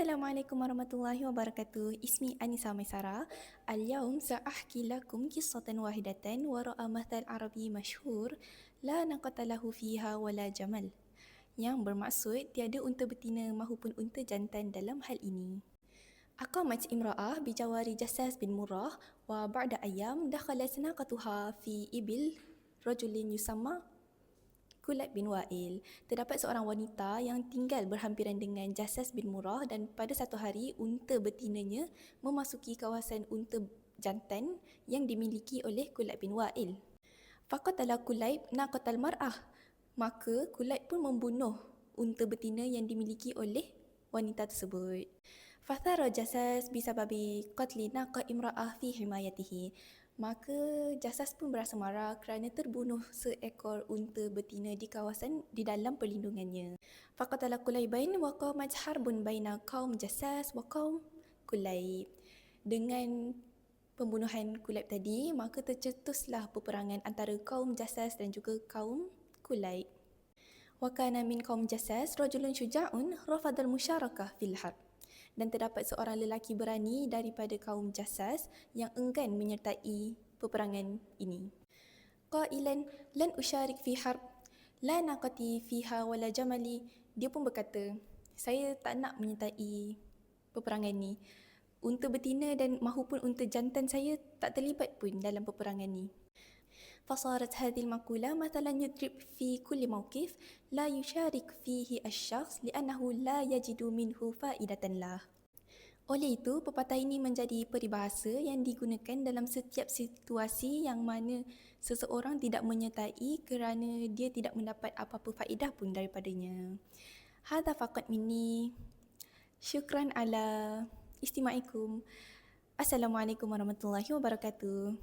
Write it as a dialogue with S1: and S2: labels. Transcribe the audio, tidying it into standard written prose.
S1: Assalamualaikum warahmatullahi wabarakatuh. Ismi Anisa Maisara. اليوم سأحكي لكم قصة واحدة وراء مثل عربي مشهور لا ناقة له فيها ولا جمل. Yang bermaksud tiada unta betina mahupun unta jantan dalam hal ini. أقامت امرأة بجوار جساس بن مرة وبعد أيام دخلت ناقتها في إبل رجل يسمى Kulayb bin Wa'il. Terdapat seorang wanita yang tinggal berhampiran dengan Jasas bin Murrah dan pada satu hari unta betinanya memasuki kawasan unta jantan yang dimiliki oleh Kulayb bin Wa'il. Faqatala Kulayb naqatal mar'ah. Maka Kulayb pun membunuh unta betina yang dimiliki oleh wanita tersebut. Fathara Jasas bisababi qatli naqa imra'ah fi himayatihi. Maka Jasas pun berasa marah kerana terbunuh seekor unta betina di dalam perlindungannya. Faqatala Kulaybain wa qamat harbun baina qaum Jasas wa qaum Kulayb. Dengan pembunuhan Kulayb tadi, maka tercetuslah peperangan antara kaum Jasas dan juga kaum Kulayb. Wa kana min qaum Jasas rajulun syuja'un rafadal musyarakah fil harb. Dan terdapat seorang lelaki berani daripada kaum Jasas yang enggan menyertai peperangan ini. Qailan lan usyarik fi harb la naqati fiha wala jamali. Dia pun berkata, saya tak nak menyertai peperangan ni. Unta betina dan mahupun unta jantan saya tak terlibat pun dalam peperangan ni. فصارت هذه المقولة مثلا يضرب في كل موقف لا يشارك فيه الشخص لأنه لا يجد منه فائدة له. Oleh itu, pepatah ini menjadi peribahasa yang digunakan dalam setiap situasi yang mana seseorang tidak menyertai kerana dia tidak mendapat apa-apa faedah pun daripadanya. Hadza faqat minni. Syukran ala istima'ikum. Assalamualaikum warahmatullahi wabarakatuh.